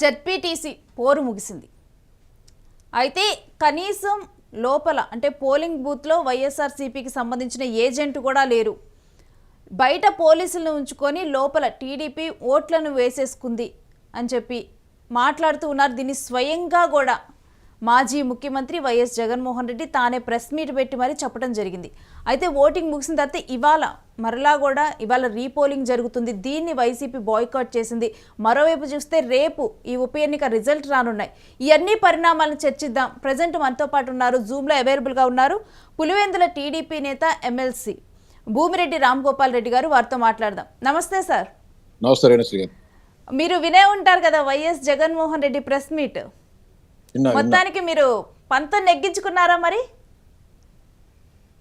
ZPTC పోరు ముగిసింది. అయితే కనీసం లోపల అంటే పోలింగ్ బూత్లో వైఎస్ఆర్సీపీకి సంబంధించిన ఏజెంట్ కూడా లేరు. బయట పోలీసులను ఉంచుకొని లోపల టీడీపీ ఓట్లను వేసేసుకుంది అని చెప్పి మాట్లాడుతూ ఉన్నారు. దీన్ని స్వయంగా కూడా మాజీ ముఖ్యమంత్రి వైఎస్ జగన్మోహన్ రెడ్డి తానే ప్రెస్ మీట్ పెట్టి మరీ చెప్పడం జరిగింది. అయితే ఓటింగ్ ముగిసిన తర్వాత ఇవాళ రీపోలింగ్ జరుగుతుంది. దీన్ని వైసీపీ బాయ్కాట్ చేసింది. మరోవైపు చూస్తే రేపు ఈ ఉప ఎన్నిక రిజల్ట్ రానున్నాయి. ఇవన్నీ పరిణామాలను చర్చిద్దాం. ప్రజెంట్ మనతో పాటు ఉన్నారు, జూమ్లో అవైలబుల్గా ఉన్నారు, పులివెందుల టీడీపీ నేత ఎమ్మెల్సీ భూమిరెడ్డి రాంగోపాల్ రెడ్డి గారు. వారితో మాట్లాడదాం. నమస్తే సార్. నమస్తే రేణుశ్రీ గారు. మీరు వినే ఉంటారు కదా YS Jaganmohan Reddy press meet. మొత్తానికి మీరు పంతం నెగ్గించుకున్నారా? మరి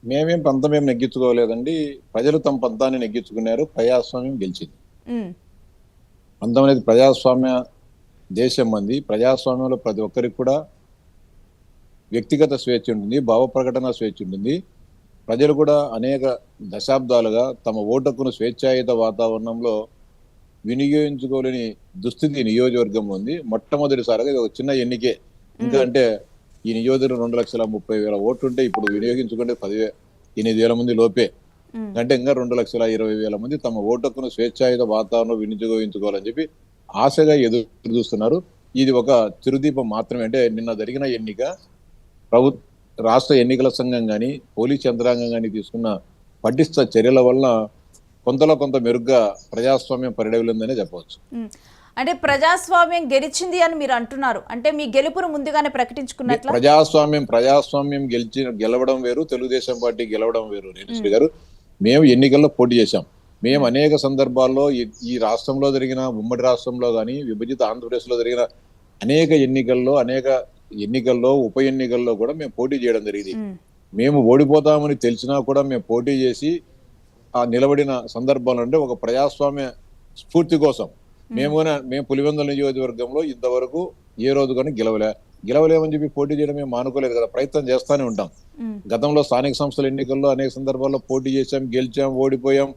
మేమేం పంతం నెగ్గించుకోలేదండి. ప్రజలు తమ పంతాన్ని నెగ్గించుకున్నారు. ప్రజాస్వామ్యం గెలిచింది. పంతం అనేది ప్రజాస్వామ్య దేశం మంది. ప్రజాస్వామ్యంలో ప్రతి ఒక్కరికి కూడా వ్యక్తిగత స్వేచ్ఛ ఉంటుంది, భావ ప్రకటన స్వేచ్ఛ ఉంటుంది. ప్రజలు కూడా అనేక దశాబ్దాలుగా తమ ఓటుకును స్వేచ్ఛాయుత వాతావరణంలో వినియోగించుకోలేని దుస్థితి నియోజకవర్గంలో ఉంది. మొట్టమొదటిసారిగా ఇది ఒక చిన్న ఎన్నికే. ఎందుకంటే ఈ నియోజకవర్గం 2,30,000 ఓట్లు ఉంటే ఇప్పుడు వినియోగించుకుంటే 8,000 మంది లోపే. అంటే ఇంకా 2,20,000 మంది తమ ఓటుకును స్వేచ్ఛాయుత వాతావరణంలో వినియోగించుకోవాలని చెప్పి ఆశగా ఎదురు చూస్తున్నారు. ఇది ఒక చిరుదీపం మాత్రమే. అంటే నిన్న జరిగిన ఎన్నిక రాష్ట్ర ఎన్నికల సంఘం కానీ పోలీస్ యంత్రాంగం కానీ తీసుకున్న పటిష్ట చర్యల వల్ల కొంత మెరుగ్గా ప్రజాస్వామ్యం పరిడవిల్లిందనే చెప్పవచ్చు. అంటే ప్రజాస్వామ్యం గెలిచింది అని మీరు అంటున్నారు. అంటే మీ గెలుపును ముందుగానే ప్రకటించుకున్నట్లు. ప్రజాస్వామ్యం గెలవడం వేరు, తెలుగుదేశం పార్టీ గెలవడం వేరు. రేణుశ్రీ గారు, మేము ఎన్నికల్లో పోటీ చేశాం. మేము అనేక సందర్భాల్లో ఈ రాష్ట్రంలో జరిగిన, ఉమ్మడి రాష్ట్రంలో కానీ విభజిత ఆంధ్రప్రదేశ్లో జరిగిన అనేక ఎన్నికల్లో ఉప ఎన్నికల్లో కూడా మేము పోటీ చేయడం జరిగింది. మేము ఓడిపోతామని తెలిసినా కూడా మేము పోటీ చేసి ఆ నిలబడిన సందర్భాలు అంటే ఒక ప్రజాస్వామ్య స్ఫూర్తి కోసం. మేము పులివెందుల నియోజకవర్గంలో ఇంతవరకు ఏ రోజు కానీ గెలవలేమని చెప్పి పోటీ చేయడం మేము మానుకోలేదు కదా, ప్రయత్నం చేస్తూనే ఉంటాం. గతంలో స్థానిక సంస్థల ఎన్నికల్లో అనేక సందర్భాల్లో పోటీ చేశాం, గెలిచాం, ఓడిపోయాం,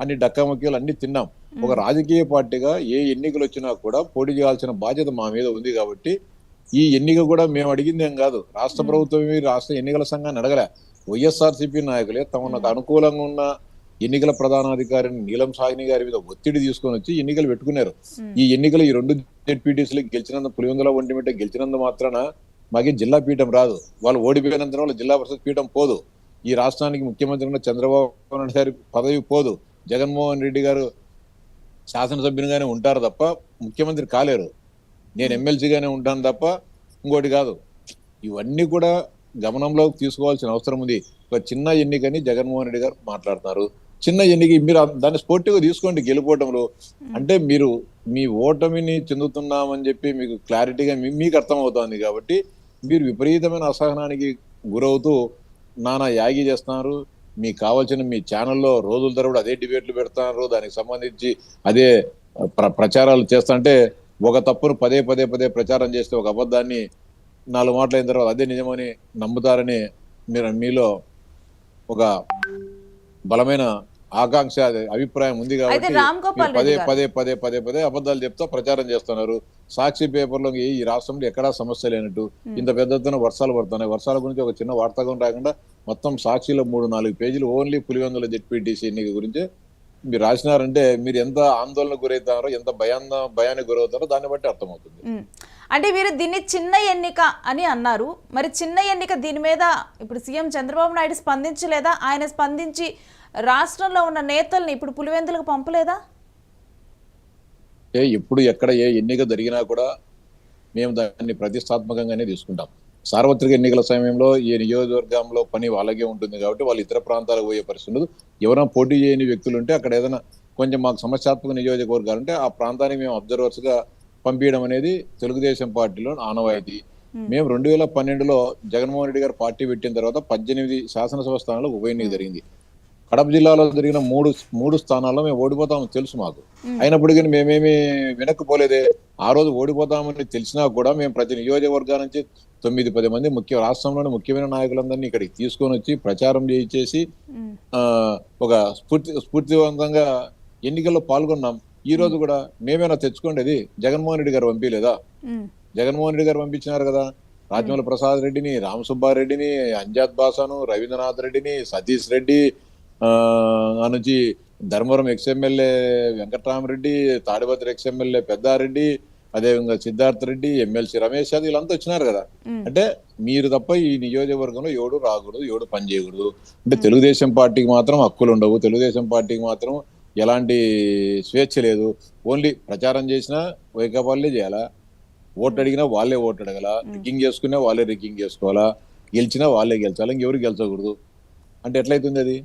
అన్ని డక్కాముక్కీలు అన్ని తిన్నాం. ఒక రాజకీయ పార్టీగా ఏ ఎన్నికలు వచ్చినా కూడా పోటీ చేయాల్సిన బాధ్యత మా మీద ఉంది. కాబట్టి ఈ ఎన్నిక కూడా మేము అడిగింది ఏం కాదు. రాష్ట్ర ప్రభుత్వం రాష్ట్ర ఎన్నికల సంఘాన్ని అడగలే. వైఎస్ఆర్సీపీ నాయకులే తమకు అనుకూలంగా ఉన్న ఎన్నికల ప్రధానాధికారిని నీలం సాహ్ని గారి మీద ఒత్తిడి తీసుకొని వచ్చి ఎన్నికలు పెట్టుకున్నారు. ఈ ఎన్నికలు ఈ 2 జెడ్పీటీసీలకు గెలిచినందు, పులివెందుల ఒంటిమిట్ట గెలిచినందు మాత్రాన మాకే జిల్లా పీఠం రాదు. వాళ్ళు ఓడిపోయినంత వాళ్ళు జిల్లా పరిషత్ పీఠం పోదు. ఈ రాష్ట్రానికి ముఖ్యమంత్రి ఉన్న చంద్రబాబు నాయుడు గారి పదవి పోదు. జగన్మోహన్ రెడ్డి గారు శాసనసభ్యునిగానే ఉంటారు తప్ప ముఖ్యమంత్రి కాలేరు. నేను ఎమ్మెల్సీగానే ఉంటాను తప్ప ఇంకోటి కాదు. ఇవన్నీ కూడా గమనంలోకి తీసుకోవాల్సిన అవసరం ఉంది. ఒక చిన్న ఎన్నికని జగన్మోహన్ రెడ్డి గారు మాట్లాడుతున్నారు. చిన్న ఎన్నిక మీరు దాన్ని స్పోర్టివ్గా తీసుకోండి. గెలుపోవటంలో అంటే మీరు మీ ఓటమిని చెందుతున్నామని చెప్పి మీకు క్లారిటీగా మీకు అర్థమవుతోంది. కాబట్టి మీరు విపరీతమైన అసహనానికి గురవుతూ నానా యాగి చేస్తున్నారు. మీకు కావాల్సిన మీ ఛానల్లో రోజుల తరబడి అదే డిబేట్లు పెడుతున్నారు. దానికి సంబంధించి అదే ప్రచారాలు చేస్తుంటే ఒక తప్పును పదే ప్రచారం చేస్తే ఒక అబద్ధాన్ని 4 మాటలు అయిన తర్వాత అదే నిజమని నమ్ముతారని మీలో ఒక బలమైన ఆకాంక్ష, అభిప్రాయం ఉంది. కాబట్టి పదే అబద్ధాలు చెప్తా ప్రచారం చేస్తున్నారు. సాక్షి పేపర్లో ఈ రాష్ట్రంలో ఎక్కడా సమస్య లేనట్టు ఇంత పెద్ద ఎత్తున వర్షాలు పడుతున్నాయి. వర్షాల గురించి ఒక చిన్న వార్తాగం రాకుండా మొత్తం సాక్షిలో 3-4 పేజీలు ఓన్లీ పులివెందుల జెడ్పీటీసీ ఎన్నిక గురించి మీరు రాసినారంటే మీరు ఎంత ఆందోళన గురవుతారో, ఎంత భయానికి గురవుతారో దాన్ని బట్టి అర్థమవుతుంది. అంటే మీరు దీన్ని చిన్న ఎన్నిక అని అన్నారు. మరి చిన్న ఎన్నిక దీని మీద ఇప్పుడు సీఎం చంద్రబాబు నాయుడు స్పందించలేదా? ఆయన స్పందించి రాష్ట్రంలో ఉన్న నేతల్ని ఇప్పుడు పులివెందులకు పంపలేదా? ఎప్పుడు ఎక్కడ ఏ ఎన్నిక జరిగినా కూడా మేము దాన్ని ప్రతిష్టాత్మకంగానే తీసుకుంటాం. సార్వత్రిక ఎన్నికల సమయంలో ఈ నియోజకవర్గంలో పని వాళ్ళకే ఉంటుంది కాబట్టి వాళ్ళు ఇతర ప్రాంతాలకు పోయే పరిస్థితి ఉండదు. ఎవరైనా పోటీ చేయని వ్యక్తులు ఉంటే అక్కడ ఏదైనా కొంచెం మాకు సమస్యాత్మక నియోజకవర్గాలు ఉంటే ఆ ప్రాంతానికి మేము అబ్జర్వర్స్ గా పంపించడం అనేది తెలుగుదేశం పార్టీలో ఆనవాయితీ. మేము 2012లో జగన్మోహన్ రెడ్డి గారు పార్టీ పెట్టిన తర్వాత 18 శాసనసభ స్థానాల్లో ఉప ఎన్నిక జరిగింది. కడప జిల్లాలో జరిగిన మూడు స్థానాల్లో మేము ఓడిపోతామని తెలుసు మాకు. అయినప్పటికీ మేమేమి వెనక్కిపోలేదే. ఆ రోజు ఓడిపోతామని తెలిసినా కూడా మేము ప్రతి నియోజకవర్గాల నుంచి 9-10 మంది రాష్ట్రంలోని ముఖ్యమైన నాయకులందరినీ ఇక్కడికి తీసుకొని వచ్చి ప్రచారం చేయించేసి ఒక స్ఫూర్తివంతంగా ఎన్నికల్లో పాల్గొన్నాం. ఈ రోజు కూడా మేమేనా తెచ్చుకోండి, అది జగన్మోహన్ రెడ్డి గారు పంపించలేదా? ఉమ్, జగన్మోహన్ రెడ్డి గారు పంపించినారు కదా. రాజమౌళి ప్రసాద్ రెడ్డిని, రామసుబ్బారెడ్డిని, అంజాద్ బాసాను, రవీంద్రనాథ్ రెడ్డిని, సతీష్ రెడ్డి, ఆ నుంచి ధర్మవరం ఎక్స్ఎమ్మెల్యే వెంకట్రామరెడ్డి, తాడిపత్రి ఎక్స్ఎమ్మెల్యే పెద్దారెడ్డి, అదేవిధంగా సిద్ధార్థ్ రెడ్డి, ఎమ్మెల్సీ రమేష్ యాదవ్, వీళ్ళంతా వచ్చినారు కదా. అంటే మీరు తప్ప ఈ నియోజకవర్గంలో ఎవడు రాకూడదు, ఎవడు పని చేయకూడదు. అంటే తెలుగుదేశం పార్టీకి మాత్రం హక్కులు ఉండవు, తెలుగుదేశం పార్టీకి మాత్రం ఎలాంటి స్వేచ్ఛ లేదు. ఓన్లీ ప్రచారం చేసినా వైకాపాలే చేయాలా, ఓట్లు అడిగినా వాళ్ళే ఓటు అడగల, రిగ్గింగ్ చేసుకున్నా వాళ్ళే రిగ్గింగ్ చేసుకోవాలా, గెలిచినా వాళ్ళే గెలిచాలా, ఇంకెవరు గెలిచకూడదు. అంటే ఎట్లయితుంది అది?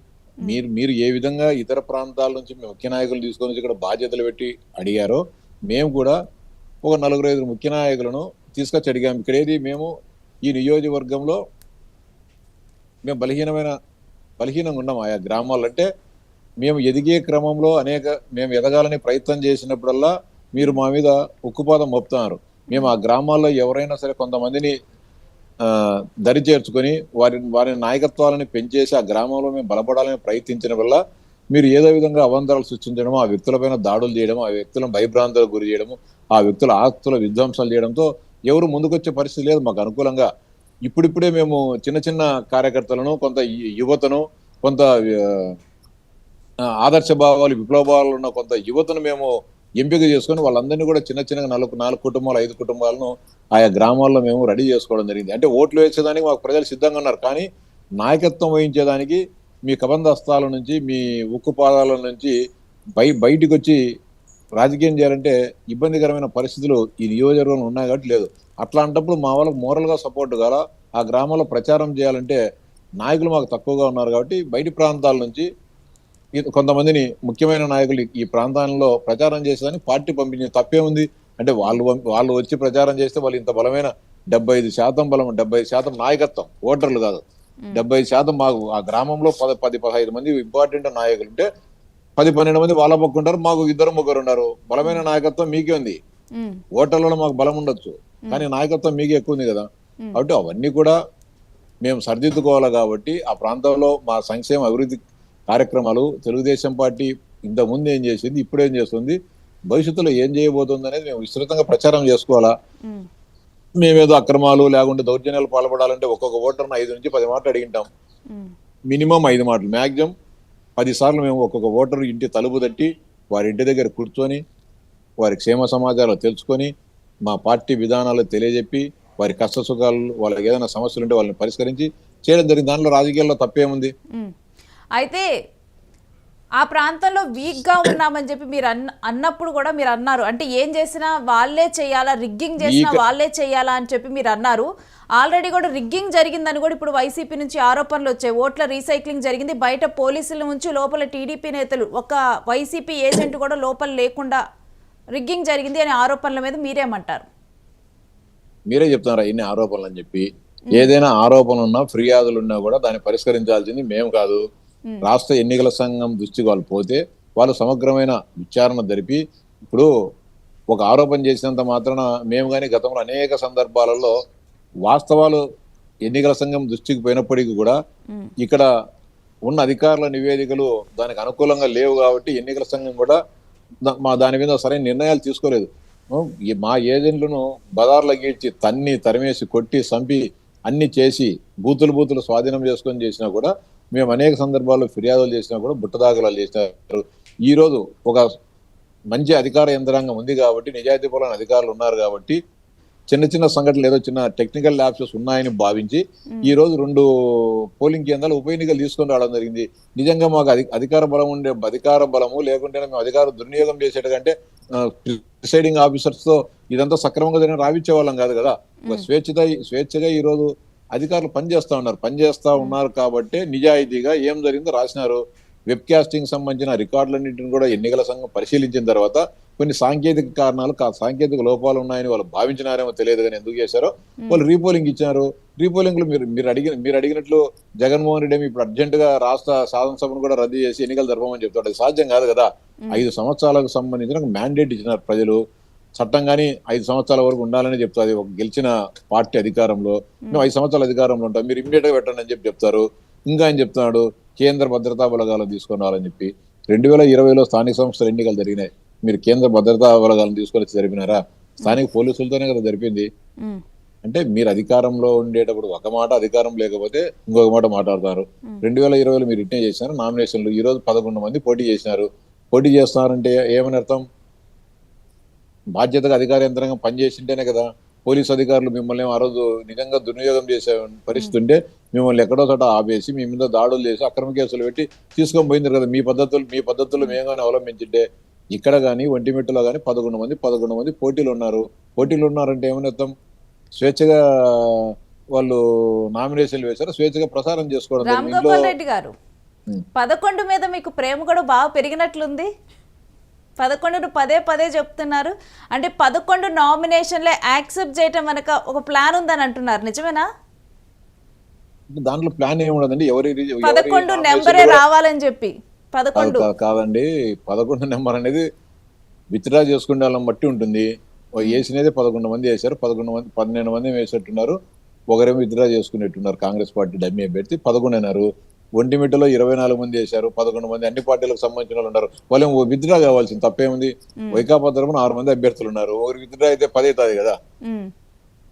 మీరు ఏ విధంగా ఇతర ప్రాంతాల నుంచి ముఖ్య నాయకులు తీసుకొని వచ్చి ఇక్కడ బాధ్యతలు పెట్టి అడిగారో, మేము కూడా ఒక 4-5 ముఖ్య నాయకులను తీసుకొచ్చి అడిగాము. ఇక్కడ ఏది, మేము ఈ నియోజకవర్గంలో మేము బలహీనంగా ఉన్నాం ఆయా గ్రామాల్లో. అంటే మేము ఎదిగే క్రమంలో మేము ఎదగాలని ప్రయత్నం చేసినప్పుడల్లా మీరు మా మీద ఉక్కుపాదం మోపుతున్నారు. మేము ఆ గ్రామాల్లో ఎవరైనా సరే కొంతమందిని దరి చేర్చుకొని వారి నాయకత్వాలను పెంచేసి ఆ గ్రామంలో మేము బలపడాలని ప్రయత్నించిన వల్ల మీరు ఏదో విధంగా అవాంతరాలు సృష్టించడము, ఆ వ్యక్తులపైన దాడులు చేయడము, ఆ వ్యక్తులను భయభ్రాంతులకు గురి చేయడము, ఆ వ్యక్తుల ఆస్తుల విధ్వంసాలు చేయడంతో ఎవరు ముందుకొచ్చే పరిస్థితి లేదు మాకు అనుకూలంగా. ఇప్పుడిప్పుడే మేము చిన్న చిన్న కార్యకర్తలను, కొంత యువతను, కొంత ఆదర్శ భావాలు, విప్లవ భావాలు ఉన్న కొంత యువతను మేము ఎంపిక చేసుకొని వాళ్ళందరినీ కూడా చిన్న చిన్నగా 4 కుటుంబాలు, 5 కుటుంబాలను ఆయా గ్రామాల్లో మేము రెడీ చేసుకోవడం జరిగింది. అంటే ఓట్లు వేసేదానికి మాకు ప్రజలు సిద్ధంగా ఉన్నారు, కానీ నాయకత్వం వహించేదానికి మీ కబంధస్తాల నుంచి, మీ ఉక్కు పాదాల నుంచి బయటికి వచ్చి రాజకీయం చేయాలంటే ఇబ్బందికరమైన పరిస్థితులు ఈ నియోజకవర్గంలో ఉన్నాయి కాబట్టి లేదు. అట్లాంటప్పుడు మా వాళ్ళకు మోరల్గా సపోర్ట్ గల ఆ గ్రామంలో ప్రచారం చేయాలంటే నాయకులు మాకు తక్కువగా ఉన్నారు కాబట్టి బయటి ప్రాంతాల నుంచి కొంతమందిని ముఖ్యమైన నాయకులు ఈ ప్రాంతాల్లో ప్రచారం చేసేదానికి పార్టీ పంపించిన తప్పే ఉంది. అంటే వాళ్ళు వచ్చి ప్రచారం చేస్తే వాళ్ళు ఇంత బలమైన 75% బలం, 75% నాయకత్వం, ఓటర్లు కాదు, 75% మాకు ఆ గ్రామంలో 10-15 మంది ఇంపార్టెంట్ నాయకులు ఉంటే 10-12 మంది వాళ్ళ పక్క ఉంటారు, మాకు 2-3 ఉన్నారు. బలమైన నాయకత్వం మీకే ఉంది, ఓటర్లలో మాకు బలం ఉండొచ్చు, కానీ నాయకత్వం మీకే ఎక్కువ ఉంది కదా. కాబట్టి అవన్నీ కూడా మేము సరిదిద్దుకోవాలి. కాబట్టి ఆ ప్రాంతంలో మా సంక్షేమ అభివృద్ధి కార్యక్రమాలు తెలుగుదేశం పార్టీ ఇంతకుముందు ఏం చేసింది, ఇప్పుడు ఏం చేస్తుంది, భవిష్యత్తులో ఏం చేయబోతుంది అనేది మేము విస్తృతంగా ప్రచారం చేసుకోవాలా. మేమేదో అక్రమాలు లేకుంటే దౌర్జన్యాలు పాల్పడాలంటే ఒక్కొక్క ఓటర్ను 5 నుంచి 10 మాటలు అడిగింటాం. మినిమం 5 మాటలు, మ్యాక్సిమం 10 సార్లు మేము ఒక్కొక్క ఓటరు ఇంటి తలుపు తట్టి వారి ఇంటి దగ్గర కూర్చొని వారి క్షేమ సమాచారాలు తెలుసుకొని మా పార్టీ విధానాలు తెలియజెప్పి వారి కష్ట సుఖాలు, వాళ్ళకి ఏదైనా సమస్యలు ఉంటే వాళ్ళని పరిష్కరించి చేయడం జరిగింది. దాంట్లో రాజకీయాల్లో తప్పేముంది? అయితే ఆ ప్రాంతంలో వీక్గా ఉన్నామని చెప్పి మీరు అన్నప్పుడు కూడా మీరు అన్నారు, అంటే ఏం చేసినా వాళ్ళే చేయాలా, రిగ్గింగ్ చేసినా వాళ్ళే చేయాలా అని చెప్పి మీరు అన్నారు. ఆల్రెడీ కూడా రిగ్గింగ్ జరిగిందని కూడా ఇప్పుడు వైసీపీ నుంచి ఆరోపణలు వచ్చాయి. ఓట్ల రీసైక్లింగ్ జరిగింది, బయట పోలీసుల నుంచి లోపల టీడీపీ నేతలు, ఒక వైసీపీ ఏజెంట్ కూడా లోపల లేకుండా రిగ్గింగ్ జరిగింది అనే ఆరోపణల మీద మీరేమంటారు? మీరే చెప్తున్నారా ఇన్ని ఆరోపణలు అని చెప్పి? ఏదైనా ఆరోపణలు ఉన్నా, ఫిర్యాదులు ఉన్నా కూడా దాన్ని పరిష్కరించాల్సింది మేము కాదు, రాష్ట్ర ఎన్నికల సంఘం దృష్టికి వాళ్ళు పోతే వాళ్ళు సమగ్రమైన విచారణ జరిపి, ఇప్పుడు ఒక ఆరోపణ చేసినంత మాత్రాన మేము కానీ గతంలో అనేక సందర్భాలలో వాస్తవాలు ఎన్నికల సంఘం దృష్టికి పోయినప్పటికీ కూడా ఇక్కడ ఉన్న అధికారుల నివేదికలు దానికి అనుకూలంగా లేవు కాబట్టి ఎన్నికల సంఘం కూడా దాని మీద సరైన నిర్ణయాలు తీసుకోలేదు. మా ఏజెంట్లను బదార్ల గీడ్చి తరిమేసి కొట్టి చంపి అన్ని చేసి బూతులు స్వాధీనం చేసుకొని చేసినా కూడా, మేము అనేక సందర్భాల్లో ఫిర్యాదులు చేసినా కూడా బుట్టదాఖలాలు చేసినారు. ఈ రోజు ఒక మంచి అధికార యంత్రాంగం ఉంది కాబట్టి, నిజాయితీపరమైన అధికారులు ఉన్నారు కాబట్టి చిన్న సంఘటనలు ఏదో చిన్న టెక్నికల్ ల్యాప్సెస్ ఉన్నాయని భావించి ఈ రోజు 2 పోలింగ్ కేంద్రాలు ఉప ఎన్నికలు తీసుకొని రావడం జరిగింది. నిజంగా మాకు అధికార బలము లేకుంటే మేము అధికార దుర్వినియోగం చేసేటంటే ప్రిసైడింగ్ ఆఫీసర్స్ తో ఇదంతా సక్రమంగా జరిగిన రావిచ్చే వాళ్ళం కాదు కదా. స్వేచ్ఛగా ఈ రోజు అధికారులు పనిచేస్తా ఉన్నారు కాబట్టి నిజాయితీగా ఏం జరిగిందో రాసినారు. వెబ్ కాస్టింగ్ సంబంధించిన రికార్డులన్నింటిని కూడా ఎన్నికల సంఘం పరిశీలించిన తర్వాత కొన్ని సాంకేతిక కారణాలు, సాంకేతిక లోపాలు ఉన్నాయని వాళ్ళు భావించినారేమో తెలియదు, కానీ ఎందుకు చేశారో వాళ్ళు రీపోలింగ్ ఇచ్చారు. రీపోలింగ్ లో మీరు అడిగినట్లు జగన్మోహన్ రెడ్డి ఇప్పుడు అర్జెంట్ గా రాష్ట్ర శాసనసభను కూడా రద్దు చేసి ఎన్నికలు జరపమని చెప్తాడు. అది సాధ్యం కాదు కదా. 5 సంవత్సరాలకు సంబంధించిన మ్యాండేట్ ఇచ్చినారు ప్రజలు. చట్టం కానీ 5 సంవత్సరాల వరకు ఉండాలని చెప్తాది. ఒక గెలిచిన పార్టీ అధికారంలో మేము 5 సంవత్సరాల అధికారంలో ఉంటాం, మీరు ఇమ్మీడియట్ గా పెట్టండి అని చెప్తారు. ఇంకా ఆయన చెప్తున్నాడు కేంద్ర భద్రతా బలగాలను తీసుకొని రావాలని చెప్పి. 2020లో స్థానిక సంస్థల ఎన్నికలు జరిగినాయి. మీరు కేంద్ర భద్రతా బలగాలను తీసుకొచ్చి జరిపినారా? స్థానిక పోలీసులతోనే కదా జరిపింది. ఉమ్, అంటే మీరు అధికారంలో ఉండేటప్పుడు ఒక మాట, అధికారం లేకపోతే ఇంకొక మాట మాట్లాడతారు. 2020లో మీరు ఇట్నే చేసినారు నామినేషన్లు. ఈ రోజు 11 మంది పోటీ చేసినారు. పోటీ చేస్తున్నారంటే ఏమని అర్థం? బాధ్యతగా అధికార యంత్రాంగం పనిచేసింటేనే కదా. పోలీసు అధికారులు మిమ్మల్ని ఆ రోజు నిజంగా దుర్వినియోగం చేసే పరిస్థితి ఉంటే మిమ్మల్ని ఎక్కడో చోట ఆపేసి మీ మీద దాడులు చేసి అక్రమ కేసులు పెట్టి తీసుకొని పోయింది కదా. మీ పద్ధతులు మేము కానీ అవలంబించింటే ఇక్కడ కానీ ఒంటిమిట్టలో కానీ 11 మంది పోటీలు ఉన్నారు. పోటీలు ఉన్నారంటే ఏమని అర్థం? స్వేచ్ఛగా వాళ్ళు నామినేషన్లు వేశారు, స్వేచ్ఛగా ప్రసారం చేసుకోవడం రామ్ జరిగింది. ఇంట్లో గోపాల్ రెడ్డి గారు, ఉమ్. 11 మీద మీకు ప్రేమ కూడా బాగా పెరిగినట్లుంది. 11ను పదే చెప్తున్నారు. అంటే 11 నామినేషన్లే యాక్సెప్ట్ చేయటం వెనక ఒక ప్లాన్ ఉందని అంటున్నారు, నిజమేనా? దాంట్లో ప్లాన్ ఏమి ఉండదండి. 11 నెంబరే రావాలని చెప్పి 11. కాదండి. 11 నెంబర్ అనేది విత్డ్రా చేసుకునే వాళ్ళని బట్టి ఉంటుంది. వేసినదే 11 మంది వేశారు. 12 మంది వేసేట్టున్నారు. ఒకరేమో విత్డ్రా చేసుకునేట్టున్నారు. కాంగ్రెస్ పార్టీ డమ్మీ అభ్యర్థి 11 అన్నారు. ఒంటిమిట్టలో 24 మంది వేశారు. 11 మంది అన్ని పార్టీలకు సంబంధించిన వాళ్ళు ఉన్నారు. వాళ్ళు విత్డ్రా కావాల్సింది తప్పేముంది? వైకాపా తరపున 6 మంది అభ్యర్థులు ఉన్నారు. ఒకరికి విత్డ్రా అయితే 10 అవుతుంది కదా.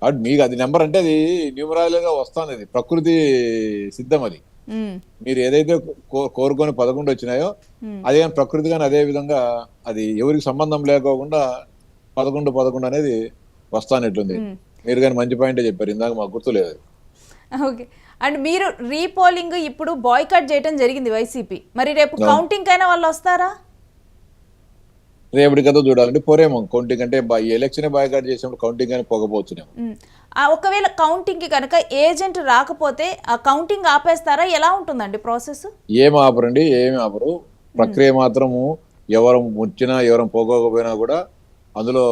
కాబట్టి మీకు అది నెంబర్ అంటే అది న్యూమరాల్ గా వస్తుంది. అది ప్రకృతి సిద్ధం. అది మీరు ఏదైతే కోరుకొని 11 వచ్చినాయో అదే ప్రకృతి కానీ అదే విధంగా అది ఎవరికి సంబంధం లేకోకుండా 11 అనేది వస్తానట్లుంది. మీరు కానీ మంచి పాయింటే చెప్పారు. ఇందాక మాకు గుర్తులేదు. ఓకే. అండ్ మీరు రీపోలింగ్ ఇప్పుడు బాయ్కాట్ చేయడం జరిగింది వైసీపీ. మరి రేపు కౌంటింగ్ అయినా వాళ్ళు వస్తారా? రేపటి కథ చూడాలంటే పోరేమో. కౌంటింగ్ అంటే ఈ ఎలక్షన్ బాయ్కాట్ చేసినప్పుడు కౌంటింగ్ అని పోకపోవచ్చునేమో. ఒకవేళ కౌంటింగ్ కి కనుక ఏజెంట్ రాకపోతే ఆ కౌంటింగ్ ఆపేస్తారా? ఎలా ఉంటుందండి ప్రాసెస్? ఏమి ఆపరండి, ఏమి ఆపరు. ప్రక్రియ మాత్రము ఎవరు వచ్చినా ఎవరు పోకపోయినా కూడా అందులో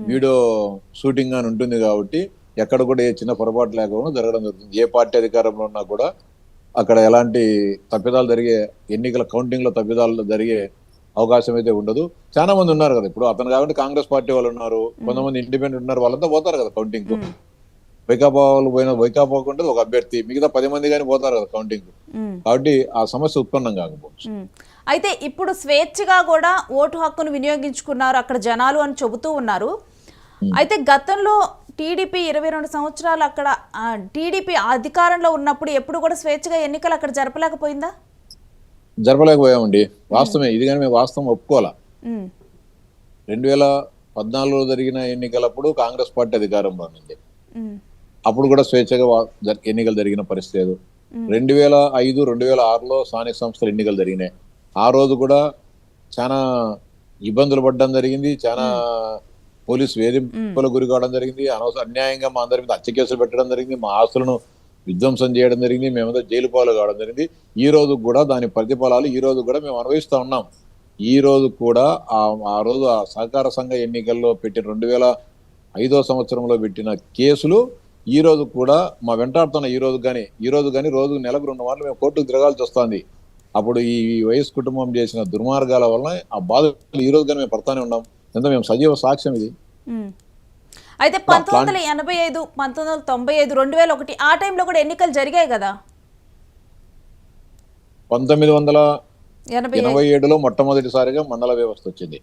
వీడియో షూటింగ్ అని ఉంటుంది కాబట్టి ఎక్కడ కూడా ఏ చిన్న పొరపాటు లేకుండా జరగడం జరుగుతుంది. ఏ పార్టీ అధికారంలో ఉన్నా కూడా అక్కడ ఎలాంటి తప్పిదాలు జరిగే ఎన్నికల కౌంటింగ్ లో తప్పిదాలు జరిగే అవకాశం అయితే ఉండదు. చాలా మంది ఉన్నారు కదా. ఇప్పుడు అతను కాబట్టి కాంగ్రెస్ పార్టీ వాళ్ళు ఉన్నారు, కొంతమంది ఇండిపెండెంట్ ఉన్నారు. వాళ్ళంతా పోతారు కదా కౌంటింగ్ కు. వైకాపా వాళ్ళు పోయిన వైకాపా ఉంటుంది ఒక అభ్యర్థి, మిగతా 10 మంది కానీ పోతారు కదా కౌంటింగ్ కు. కాబట్టి ఆ సమస్య ఉత్పన్నం కాకపోవచ్చు. అయితే ఇప్పుడు స్వేచ్ఛగా కూడా ఓటు హక్కును వినియోగించుకున్నారు అక్కడ జనాలు అని చెబుతూ ఉన్నారు. అయితే గతంలో టీడీపీ 22 సంవత్సరాలు అక్కడ టీడీపీ అధికారంలో ఉన్నప్పుడు ఎప్పుడు కూడా స్వేచ్ఛగా ఎన్నికలు అక్కడ జరపలేకపోయిందా? జరపలేకపోయామండి. వాస్తవమే ఇది. కానీ మేము వాస్తవం ఒప్పుకోవాలా. 2014లో జరిగిన ఎన్నికలప్పుడు కాంగ్రెస్ పార్టీ అధికారంలో ఉంది. అప్పుడు కూడా స్వేచ్ఛగా ఎన్నికలు జరిగిన పరిస్థితి లేదు. 2005, 2006లో స్థానిక సంస్థల ఎన్నికలు జరిగినాయి. ఆ రోజు కూడా చాలా ఇబ్బందులు పడడం జరిగింది. చాలా పోలీసు వేధింపులకు గురి కావడం జరిగింది. అన్యాయంగా మా అందరి మీద హత్య కేసులు పెట్టడం జరిగింది. మా ఆస్తులను విధ్వంసం చేయడం జరిగింది. మేమంతా జైలు పాలు కావడం జరిగింది. ఈ రోజు కూడా దాని ప్రతిఫలాలు ఈ రోజు కూడా మేము అనుభవిస్తూ ఉన్నాం. ఈ రోజు కూడా ఆ రోజు ఆ సహకార సంఘ ఎన్నికల్లో పెట్టిన 2005వ సంవత్సరంలో పెట్టిన కేసులు ఈ రోజు కూడా మా వెంటాడుతున్న ఈ రోజు కానీ రోజు నెలకు 2 మార్లు మేము కోర్టుకు తిరగాల్సి వస్తుంది. అప్పుడు ఈ వైఎస్ కుటుంబం చేసిన దుర్మార్గాల వలన ఆ బాధలు ఈ రోజు కానీ మేము పడతానే ఉన్నాం. ఎంత మేము సజీవ సాక్ష్యం ఇది. అయితే 1985, 1995, 2001 ఆ టైంలో కూడా ఎన్నికలు జరిగాయి కదా. 1987లో మొట్టమొదటిసారిగా మండల వ్యవస్థ వచ్చింది.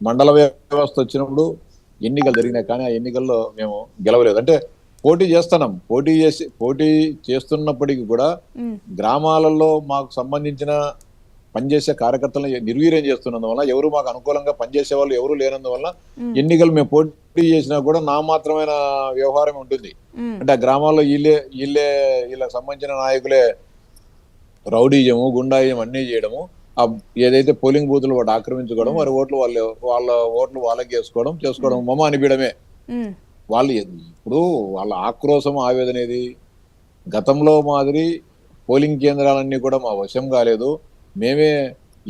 మండల వ్యవస్థ వచ్చినప్పుడు ఎన్నికలు జరిగినాయి. కానీ ఆ ఎన్నికల్లో మేము గెలవలేదు. అంటే పోటీ చేస్తున్నాం. పోటీ చేస్తున్నప్పటికీ కూడా గ్రామాలలో మాకు సంబంధించిన పనిచేసే కార్యకర్తలను నిర్వీర్యం చేస్తున్నందువల్ల, ఎవరు మాకు అనుకూలంగా పనిచేసే వాళ్ళు ఎవరు లేనందువల్ల ఎన్నికలు మేము పోటీ చేసినా కూడా నా మాత్రమైన వ్యవహారం ఉంటుంది. అంటే ఆ గ్రామాల్లో వీళ్ళకి సంబంధించిన నాయకులే రౌడీజము, గుండాయిజం అన్నీ చేయడము, ఏదైతే పోలింగ్ బూతులు వాటి ఆక్రమించుకోవడం, వారి ఓట్లు వాళ్ళ ఓట్లు వాళ్ళకి చేసుకోవడం మమ్మ అనిపించడమే. వాళ్ళు ఇప్పుడు వాళ్ళ ఆక్రోశం ఆవేదనేది గతంలో మాదిరి పోలింగ్ కేంద్రాలన్నీ కూడా మా వశం కాలేదు. మేమే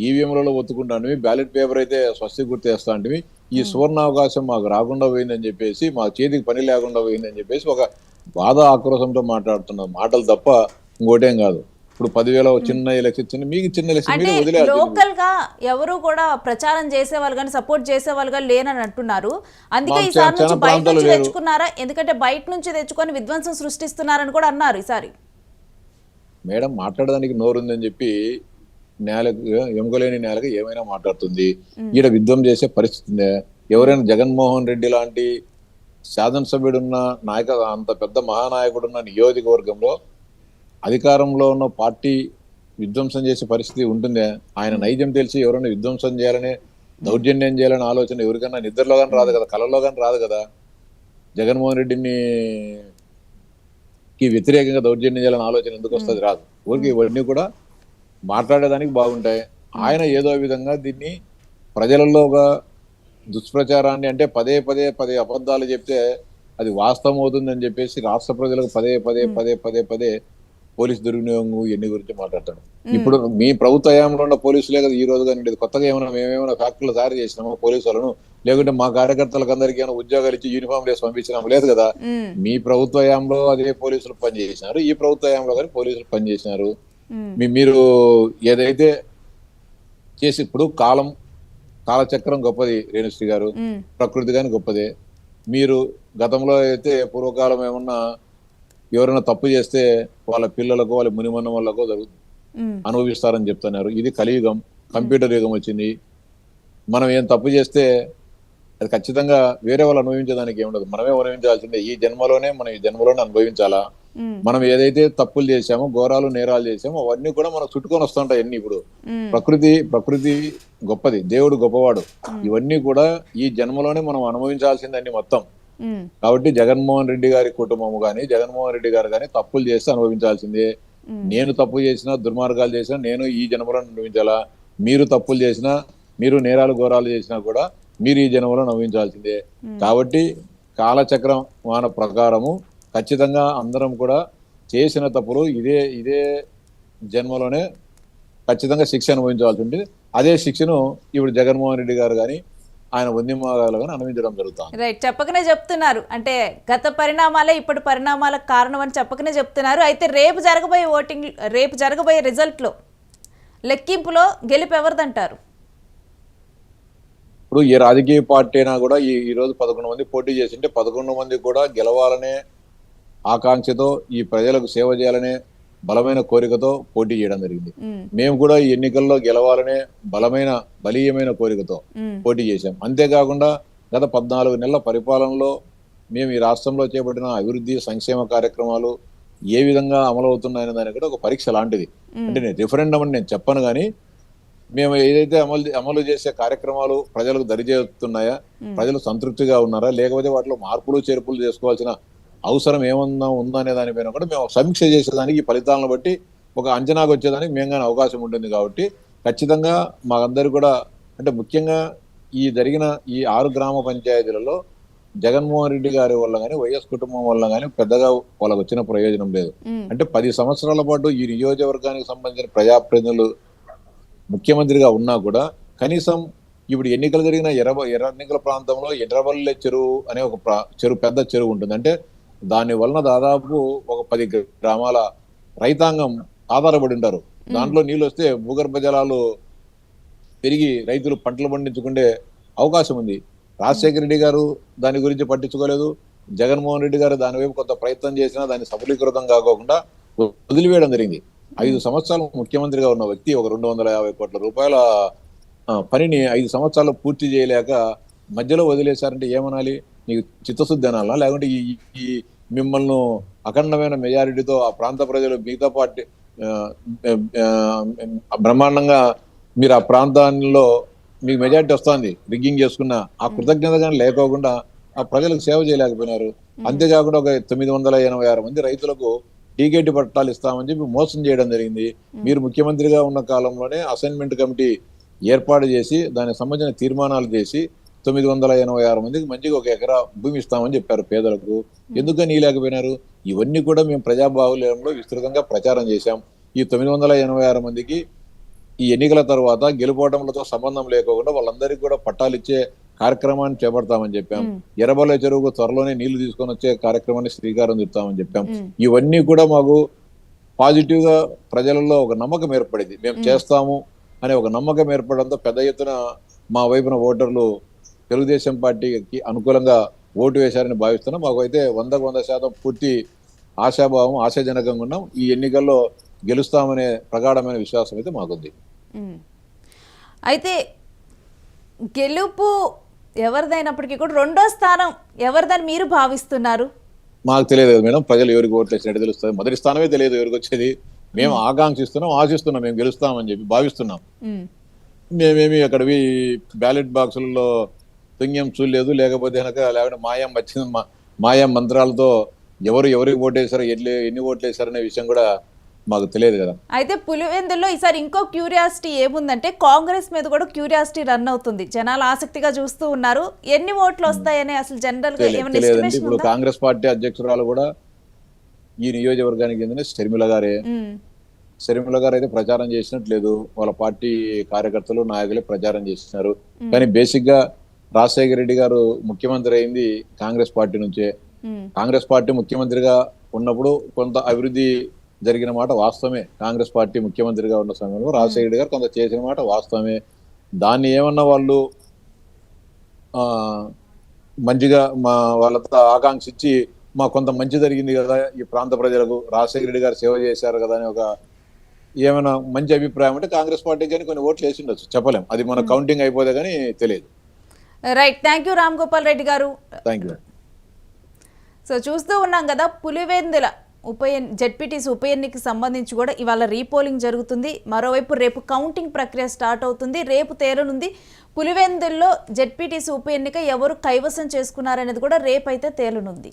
ఈవీఎంలలో ఒత్తుకుంటాను, బ్యాలెట్ పేపర్ అయితే స్వస్తి గుర్తేస్తా అంటే ఈ సువర్ణావకాశం మాకు రాకుండా పోయిందని చెప్పేసి, మా చేతికి పని లేకుండా పోయిందని చెప్పేసి ఒక బాధ ఆక్రోశంతో మాట్లాడుతున్న మాటలు తప్ప ఇంకోటేం కాదు. ఇప్పుడు 10,000 చిన్న ఎలక్షన్ మీకు చిన్న ఎలక్షన్ లోకల్ గా ఎవరు కూడా ప్రచారం చేసేవాళ్ళు కానీ సపోర్ట్ చేసేవాళ్ళు కానీ లేనని అంటున్నారు. అందుకే ఈసారి నుంచి బయట నుంచి తెచ్చుకున్నారా? ఎందుకంటే బయట నుంచి తెచ్చుకొని విధ్వంసం సృష్టిస్తున్నారని కూడా అన్నారు. ఈసారి మేడం మాట్లాడడానికి నోరుందని చెప్పి నేలకు ఎముకలేని నేలకు ఏమైనా మాట్లాడుతుంది. ఈడ యుద్ధం చేసే పరిస్థితి ఉందే? ఎవరైనా జగన్మోహన్ రెడ్డి లాంటి శాసనసభ్యుడున్న అంత పెద్ద మహానాయకుడున్న నియోజకవర్గంలో అధికారంలో ఉన్న పార్టీ విధ్వంసం చేసే పరిస్థితి ఉంటుందే? ఆయన నైజం తెలిసి ఎవరైనా విధ్వంసం చేయాలని, దౌర్జన్యం చేయాలని ఆలోచన ఎవరికైనా నిద్రలో కానీ రాదు కదా, కళలో కానీ రాదు కదా. జగన్మోహన్ రెడ్డిని వ్యతిరేకంగా దౌర్జన్యం చేయాలని ఆలోచన ఎందుకు వస్తుంది? రాదు. ఊరికి ఇవన్నీ కూడా మాట్లాడేదానికి బాగుంటాయి. ఆయన ఏదో విధంగా దీన్ని ప్రజలలో ఒక దుష్ప్రచారాన్ని, అంటే పదే పదే పదే అబద్ధాలు చెప్తే అది వాస్తవం అవుతుందని చెప్పేసి రాష్ట్ర ప్రజలకు పదే పదే పదే పదే పదే పోలీసు దుర్వినియోగం ఎన్ని గురించి మాట్లాడతాడు. ఇప్పుడు మీ ప్రభుత్వ హయాంలో ఉన్న పోలీసులే కదా ఈ రోజు కానీ కొత్తగా మేమేమైనా ఫ్యాక్టరీలు తయారు చేసినామా పోలీసు వాళ్ళను? లేకుంటే మా కార్యకర్తలకు అందరికీ ఏమైనా ఉద్యోగాలు ఇచ్చి యూనిఫామ్ వేసి పంపించినాము? లేదు కదా. మీ ప్రభుత్వ హయాంలో అదే పోలీసులు పనిచేసినారు, ఈ ప్రభుత్వ హయాంలో కానీ పోలీసులు పనిచేసినారు. మీరు ఏదైతే చేసి ఇప్పుడు కాలచక్రం గొప్పది రేణుశ్రీ గారు, ప్రకృతి కానీ గొప్పదే. మీరు గతంలో అయితే పూర్వకాలం ఏమన్నా ఎవరైనా తప్పు చేస్తే వాళ్ళ పిల్లలకు, వాళ్ళ మునిమన్న వాళ్ళకు అనుభవిస్తారని చెప్తున్నారు. ఇది కలియుగం, కంప్యూటర్ యుగం వచ్చింది. మనం ఏం తప్పు చేస్తే అది ఖచ్చితంగా వేరే వాళ్ళు అనుభవించేదానికి ఏముండదు, మనమే అనుభవించాల్సిందే. ఈ జన్మలోనే అనుభవించాలా. మనం ఏదైతే తప్పులు చేశామో, ఘోరాలు నేరాలు చేశామో అవన్నీ కూడా మనకు చుట్టుకొని వస్తుంటాయి అన్ని. ఇప్పుడు ప్రకృతి గొప్పది, దేవుడు గొప్పవాడు. ఇవన్నీ కూడా ఈ జన్మలోనే మనం అనుభవించాల్సిందే అన్ని మొత్తం. కాబట్టి జగన్మోహన్ రెడ్డి గారి కుటుంబము కానీ, జగన్మోహన్ రెడ్డి గారు కానీ తప్పులు చేస్తే అనుభవించాల్సిందే. నేను తప్పు చేసినా, దుర్మార్గాలు చేసినా నేను ఈ జన్మలో అనుభవించాలా. మీరు తప్పులు చేసినా, మీరు నేరాలు ఘోరాలు చేసినా కూడా మీరు ఈ జన్మలో అనుభవించాల్సిందే. కాబట్టి కాలచక్రం వాన ప్రకారము ఖచ్చితంగా అందరం కూడా చేసిన తప్పులు ఇదే జన్మలోనే ఖచ్చితంగా శిక్ష అనుభవించాల్సి ఉంటుంది. అదే శిక్షను ఇప్పుడు జగన్మోహన్ రెడ్డి గారు కానీ ఆయన ఉద్యమాలు కానీ అనుభవించడం జరుగుతుంది. రైట్, చెప్పకనే చెప్తున్నారు. అంటే గత పరిణామాలే ఇప్పుడు పరిణామాలకు కారణం అని చెప్పకనే చెప్తున్నారు. అయితే రేపు జరగబోయే రిజల్ట్లో లెక్కింపులో గెలుపు ఎవరిదంటారు? ఇప్పుడు ఏ రాజకీయ పార్టీ అయినా కూడా ఈ రోజు 11 మంది పోటీ చేసింటే 11 మంది కూడా గెలవాలనే ఆకాంక్షతో, ఈ ప్రజలకు సేవ చేయాలనే బలమైన కోరికతో పోటీ చేయడం జరిగింది. మేము కూడా ఈ ఎన్నికల్లో గెలవాలనే బలీయమైన కోరికతో పోటీ చేశాం. అంతేకాకుండా గత 14 నెలల పరిపాలనలో మేము ఈ రాష్ట్రంలో చేపట్టిన అభివృద్ధి సంక్షేమ కార్యక్రమాలు ఏ విధంగా అమలవుతున్నాయనే దానికి కూడా ఒక పరీక్ష లాంటిది. అంటే నేను రిఫరెండం అని నేను చెప్పను, కానీ మేము ఏదైతే అమలు చేసే కార్యక్రమాలు ప్రజలకు దరిచేరుతున్నాయా, ప్రజలు సంతృప్తిగా ఉన్నారా, లేకపోతే వాటిలో మార్పులు చేర్పులు చేసుకోవాల్సిన అవసరం ఏమన్నా ఉందా అనే దానిపైన కూడా మేము సమీక్ష చేసేదానికి, ఈ ఫలితాలను బట్టి ఒక అంచనాకు వచ్చేదానికి మేము కానీ అవకాశం ఉంటుంది. కాబట్టి ఖచ్చితంగా మాకందరూ కూడా, అంటే ముఖ్యంగా ఈ జరిగిన ఈ 6 గ్రామ పంచాయతీలలో జగన్మోహన్ రెడ్డి గారి వల్ల కానీ, వైఎస్ కుటుంబం వల్ల కానీ పెద్దగా వాళ్ళకు వచ్చిన ప్రయోజనం లేదు. అంటే 10 సంవత్సరాల పాటు ఈ నియోజకవర్గానికి సంబంధించిన ప్రజాప్రతినిధులు ముఖ్యమంత్రిగా ఉన్నా కూడా కనీసం ఇప్పుడు ఎన్నికలు జరిగిన ఎర్రనికల ప్రాంతంలో ఎర్రవల్లె చెరువు అనే ఒక పెద్ద చెరువు ఉంటుంది. అంటే దాని వలన దాదాపు ఒక 10 గ్రామాల రైతాంగం ఆధారపడి ఉంటారు. దాంట్లో నీళ్ళు వస్తే భూగర్భ జలాలు పెరిగి రైతులు పంటలు పండించుకునే అవకాశం ఉంది. రాజశేఖర రెడ్డి గారు దాని గురించి పట్టించుకోలేదు. జగన్మోహన్ రెడ్డి గారు దాని వైపు కొంత ప్రయత్నం చేసినా దాన్ని సఫలీకృతం కాకోకుండా వదిలివేయడం జరిగింది. 5 సంవత్సరాలు ముఖ్యమంత్రిగా ఉన్న వ్యక్తి ఒక 250 కోట్ల రూపాయల పనిని 5 సంవత్సరాలు పూర్తి చేయలేక మధ్యలో వదిలేశారంటే ఏమనాలి? నీకు చిత్తశుద్ధి అనాలా, లేకుంటే ఈ మిమ్మల్ని అఖండమైన మెజారిటీతో ఆ ప్రాంత ప్రజలు మిగతా పార్టీ బ్రహ్మాండంగా మీరు ఆ ప్రాంతాల్లో మీకు మెజారిటీ వస్తుంది రిగ్గింగ్ చేసుకున్న ఆ కృతజ్ఞత కానీ లేకోకుండా ఆ ప్రజలకు సేవ చేయలేకపోయినారు. అంతేకాకుండా ఒక 986 మంది రైతులకు టీకేటీ పట్టాలు ఇస్తామని చెప్పి మోసం చేయడం జరిగింది. మీరు ముఖ్యమంత్రిగా ఉన్న కాలంలోనే అసైన్మెంట్ కమిటీ ఏర్పాటు చేసి దానికి సంబంధించిన తీర్మానాలు చేసి 986 మందికి మంచిగా 1 ఎకరా భూమి ఇస్తామని చెప్పారు పేదలకు. ఎందుకని లేకపోయినారు? ఇవన్నీ కూడా మేము ప్రజాబాహుల్యంలో విస్తృతంగా ప్రచారం చేశాం. ఈ 986 మందికి ఈ ఎన్నికల తర్వాత గెలుపోవడంలతో సంబంధం లేకుండా వాళ్ళందరికీ కూడా పట్టాలు ఇచ్చే కార్యక్రమాన్ని చేపడతామని చెప్పాం. ఎర్రబల్లె చెరువుకు త్వరలోనే నీళ్లు తీసుకొని వచ్చే కార్యక్రమాన్ని శ్రీకారం చుడతామని చెప్పాం. ఇవన్నీ కూడా మాకు పాజిటివ్ గా ప్రజలలో ఒక నమ్మకం ఏర్పడింది. మేము చేస్తాము అనే ఒక నమ్మకం ఏర్పడంతో పెద్ద ఎత్తున మా వైపున ఓటర్లు తెలుగుదేశం పార్టీకి అనుకూలంగా ఓటు వేశారని భావిస్తున్నాం. మాకు అయితే 100% పూర్తి ఆశాజనకంగా ఉన్నాం. ఈ ఎన్నికల్లో గెలుస్తామనే ప్రగాఢమైన విశ్వాసం అయితే మాకుంది. అయితే గెలుపు ఎవరిదైనప్పటికీ కూడా రెండో స్థానం ఎవరిదని మీరు భావిస్తున్నారు? మాకు తెలియదు కదా మేడం, ప్రజలు ఎవరికి ఓట్లు వేసినట్టు తెలుస్తుంది. మొదటి స్థానమే తెలియదు ఎవరికి వచ్చేది. మేము ఆకాంక్షిస్తున్నాం, ఆశిస్తున్నాం, మేము గెలుస్తామని చెప్పి భావిస్తున్నాం. మేమేమి అక్కడవి బ్యాలెట్ బాక్సులలో తుంగ్యం చూడలేదు, లేకపోతే మాయా మంత్రాలతో ఎవరికి ఓటేశారో ఎన్ని ఓట్లు వేశారనే విషయం కూడా మాకు తెలియదు కదా. అయితే పులివెందుల్లో ఈసారి ఇంకో క్యూరియాసిటీ ఏముందంటే కాంగ్రెస్ మీద కూడా క్యూరియాసిటీ రన్ అవుతుంది. జనాలు ఆసక్తిగా చూస్తూ ఉన్నారు ఎన్ని ఓట్లు వస్తాయని. అసలు జనరల్ గా ఏమైనా తెలియదండి. ఎస్టిమేషన్ ఇప్పుడు ఉందా? కాంగ్రెస్ పార్టీ అధ్యక్షురాలు కూడా ఈ నియోజకవర్గానికి చెందిన షర్మిల గారే. షర్మిల గారు అయితే ప్రచారం చేసినట్లేదు, వాళ్ళ పార్టీ కార్యకర్తలు నాయకులే ప్రచారం చేస్తున్నారు. కానీ బేసిక్ గా రాజశేఖర రెడ్డి గారు ముఖ్యమంత్రి అయింది కాంగ్రెస్ పార్టీ నుంచే. కాంగ్రెస్ పార్టీ ముఖ్యమంత్రిగా ఉన్నప్పుడు కొంత అభివృద్ధి జరిగిన మాట వాస్తవమే. కాంగ్రెస్ పార్టీ ముఖ్యమంత్రిగా ఉన్న సమయంలో రాజశేఖర రెడ్డి గారు కొంత చేసిన మాట వాస్తవమే. దాన్ని ఏమన్నా వాళ్ళు మంచిగా వాళ్ళతో ఆకాంక్షించి కొంత మంచి జరిగింది కదా ఈ ప్రాంత ప్రజలకు, రాజశేఖర రెడ్డి గారు సేవ చేశారు కదా అని ఏమైనా మంచి అభిప్రాయం అంటే కాంగ్రెస్ పార్టీకి కానీ కొన్ని ఓట్లు వేసి ఉండొచ్చు, చెప్పలేం. అది మన కౌంటింగ్ అయిపోతే కానీ తెలియదు. Right, thank you Ram Gopal Reddy garu. Thank you. So చూస్తూ ఉన్నాం కదా, పులివెందుల జెడ్పీటీసీ ఉప ఎన్నికకి సంబంధించి కూడా ఇవాళ రీపోలింగ్ జరుగుతుంది. మరోవైపు రేపు కౌంటింగ్ ప్రక్రియ స్టార్ట్ అవుతుంది. రేపు తేలనుంది పులివెందుల్లో జెడ్పీటీసీ ఉప ఎన్నిక ఎవరు కైవసం చేసుకున్నారనేది కూడా రేపైతే తేలనుంది.